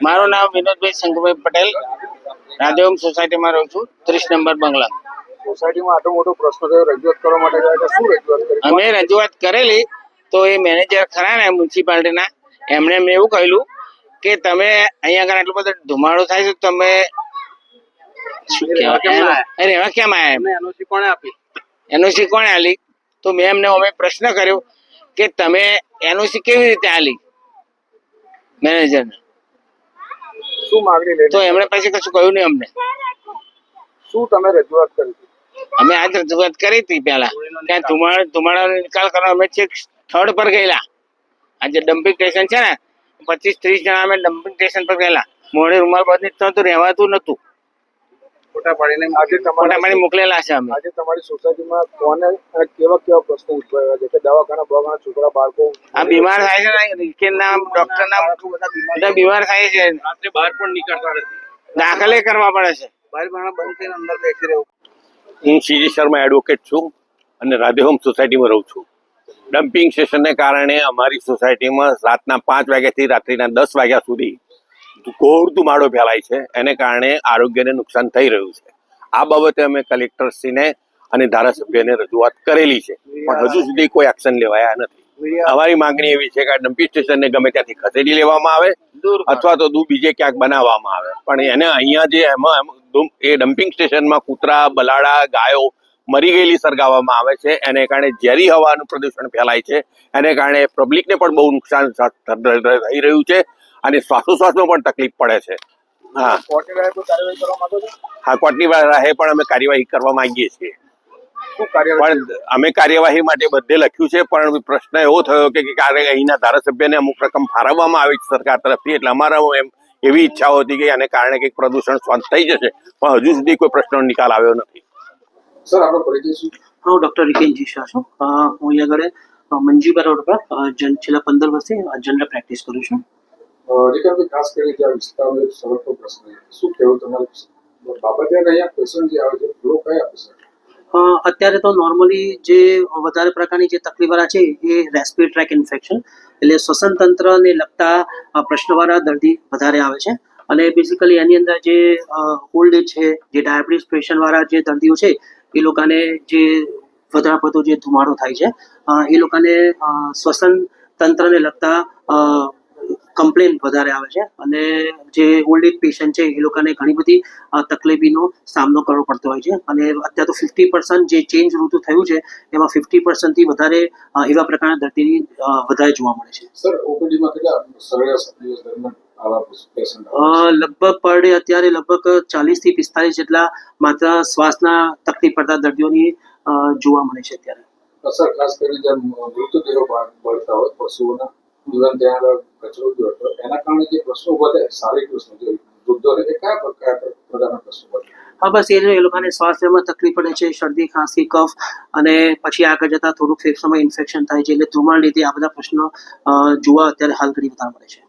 મારું નામ વિનોદભાઈ શંકરભાઈ પટેલ, રાધેઓમ સોસાયટીમાં રહું છું, 30 નંબર બંગલા. સોસાયટીમાં આટલો મોટો પ્રશ્ન થયો, રજૂઆત કરવા માટે ગયા હતા, શું રજૂઆત કરી? અમે રજૂઆત કરેલી તો એ મેનેજર ખરા ને મ્યુનિસિપાલિટીના, એમણે અમને એવું કહેલું કે તમે અહીંયા આગળ આટલો બધો ધુમાડો થાય છે, તમે રહેવા કેમ આવ્યા? એનઓસી કોણે આપી? એનઓસી કોણે આલી? તો મેં એમને અમે પ્રશ્ન કર્યો કે તમે એનઓસી કેવી રીતે આલી મેનેજરને? શું માંગણી લઈને? તો એમણે પછી કશું કહ્યું નહીં અમને. શું તમે રજૂઆત કરી? અમે આજ રજૂઆત કરી હતી પેલા, ત્યાં ધુમાડાનો નિકાલ કરવા અમે છેક સ્થળ પર ગયેલા. આજે ડમ્પિંગ સ્ટેશન છે ને, 25-30 જણા અમે ડમ્પિંગ સ્ટેશન પર ગયેલા. મોડે રૂમાલ બંધ નતું, રહેવાતું નતું. ફોટા પાડીને ફોટા પાડી મોકલેલા છે અમે. આજે તમારી સોસાયટીમાં કોને અને કેવા પ્રશ્નો ઉદ્ભવ્યા છે કે દવાખાના છોકરા બાળકો આ બીમાર થાય છે ને, કેના ડોક્ટરના બધા બીમાર થાય છે, રાત્રે બહાર પણ નીકળતા નથી, દાખલે કરવા પડે છે. બહાર બંધ થઈને અંદર બેસી રહેવું. હું સીજી શર્મા એડવોકેટ છું અને રાધેહોમ સોસાયટીમાં રહું છું. ડમ્પિંગ સ્ટેશનને કારણે અમારી સોસાયટીમાં રાતના 5 વાગ્યાથી રાત્રિના 10 વાગ્યા સુધી ઘોર ધુમાડો ફેલાય છે. એને કારણે આરોગ્યને નુકસાન થઈ રહ્યું છે. આ બાબતે અમે કલેક્ટરશ્રીને અને ધારાસભ્યને રજૂઆત કરેલી છે, પણ હજુ સુધી કોઈ એક્શન લેવાયા નથી. અમારી માંગણી એવી છે કે આ ડમ્પિંગ સ્ટેશનને ગમે ત્યાંથી ખસેડી લેવામાં આવે અથવા તો બીજે ક્યાંક બનાવવામાં આવે, પણ એને અહીંયા જે એમાં એ ડમ્પિંગ સ્ટેશનમાં કૂતરા, બલાડા, ગાયો મરી ગયેલી સળગાવવામાં આવે છે. એને કારણે ઝેરી હવાનું પ્રદૂષણ ફેલાય છે. એને કારણે પબ્લિકને પણ બહુ નુકસાન થઈ રહ્યું છે અને શ્વાસોશ્વાસમાં પણ તકલીફ પડે છે. હા, કોર્ટની રાહે પણ અમે કાર્યવાહી કરવા માંગીએ છીએ. પણ અમે કાર્યવાહી માટે બધે લખ્યું છે, પણ પ્રશ્ન એવો થયો કે અહીંના ધારાસભ્યને અમુક રકમ ફાળવવામાં આવી છે સરકાર તરફથી, એટલે અમારા એવી ઈચ્છાઓ હતી કે આને કારણે કંઈક પ્રદૂષણ શાંત થઈ જશે, પણ હજુ સુધી કોઈ પ્રશ્નનો નિકાલ આવ્યો નથી. સર, આપણો પરિચય શું? હું ડૉક્ટર રિકેનજી શાહ છું. હું અહીંયા આગળ મંજીબા રોડ પર છેલ્લા 15 વર્ષથી જનરલ પ્રેક્ટિસ કરું છું. રિકવરી ખાસ કરીને ત્યાં વિસ્તારનો એક સવાલનો પ્રશ્ન છે, શું કહેવું તમારું બાબતે? અહીંયા પેશન્ટ જે આવે છે તેઓ કયા પેશન્ટ? અત્યારે તો નોર્મલી જે વધારે પ્રકારની જે તકલીફવાળા છે એ રેસ્પિરેટરી ટ્રેક ઇન્ફેક્શન, એટલે શ્વસન તંત્રને લગતા પ્રશ્નવાળા દર્દી વધારે આવે છે. અને બેઝિકલી એની અંદર જે ઓલ્ડ એજ છે, જે ડાયાબિટીસ પેશન્ટવાળા જે દર્દીઓ છે, એ લોકોને જે વધારે પડતો જે ધુમાડો થાય છે, એ લોકોને શ્વસન તંત્રને લગતા કમ્પ્લેન વધારે આવે છે. અને જે ઓલ્ડ એજ પેશન્ટ છે એ લોકોને ઘણી બધી તકલીફીનો સામનો કરવો પડતો હોય છે. અને અત્યારે તો 50% જે ચેન્જ ઋતુ થયું છે એમાં 50%થી વધારે એવા પ્રકારના દર્દીની વધારે જોવા મળે છે. સર, ઓપીડીમાં કેટલા સરેરાશ દિવસ દરમિયાન લગભગ પર ડે અત્યારે લગભગ 40 થી 45 જેટલા માત્ર શ્વાસના તકલીફ પડતા દર્દીઓની જોવા મળે છે અત્યારે. સર, ખાસ કરીને જેમ મૃતદેહો બળતા હોય પશુઓના, જીવન ત્યાં કચરો જોતો, એના કારણે જે પ્રશ્નો વધે, શારીરિક પ્રશ્નો જે વૃદ્ધો રહે, કયા પ્રકારના પ્રશ્નો વધે? હા, બસ એ લોકોને શ્વાસ લેવામાં તકલીફ પડે છે, શરદી, ખાંસી, કફ, અને પછી આગળ જતા થોડુંક ફેફસામાં ઇન્ફેક્શન થાય છે. એટલે ધુમાડ લીધે આ બધા પ્રશ્નો જોવા અત્યારે હાલ ઘડી વધારે મળે છે.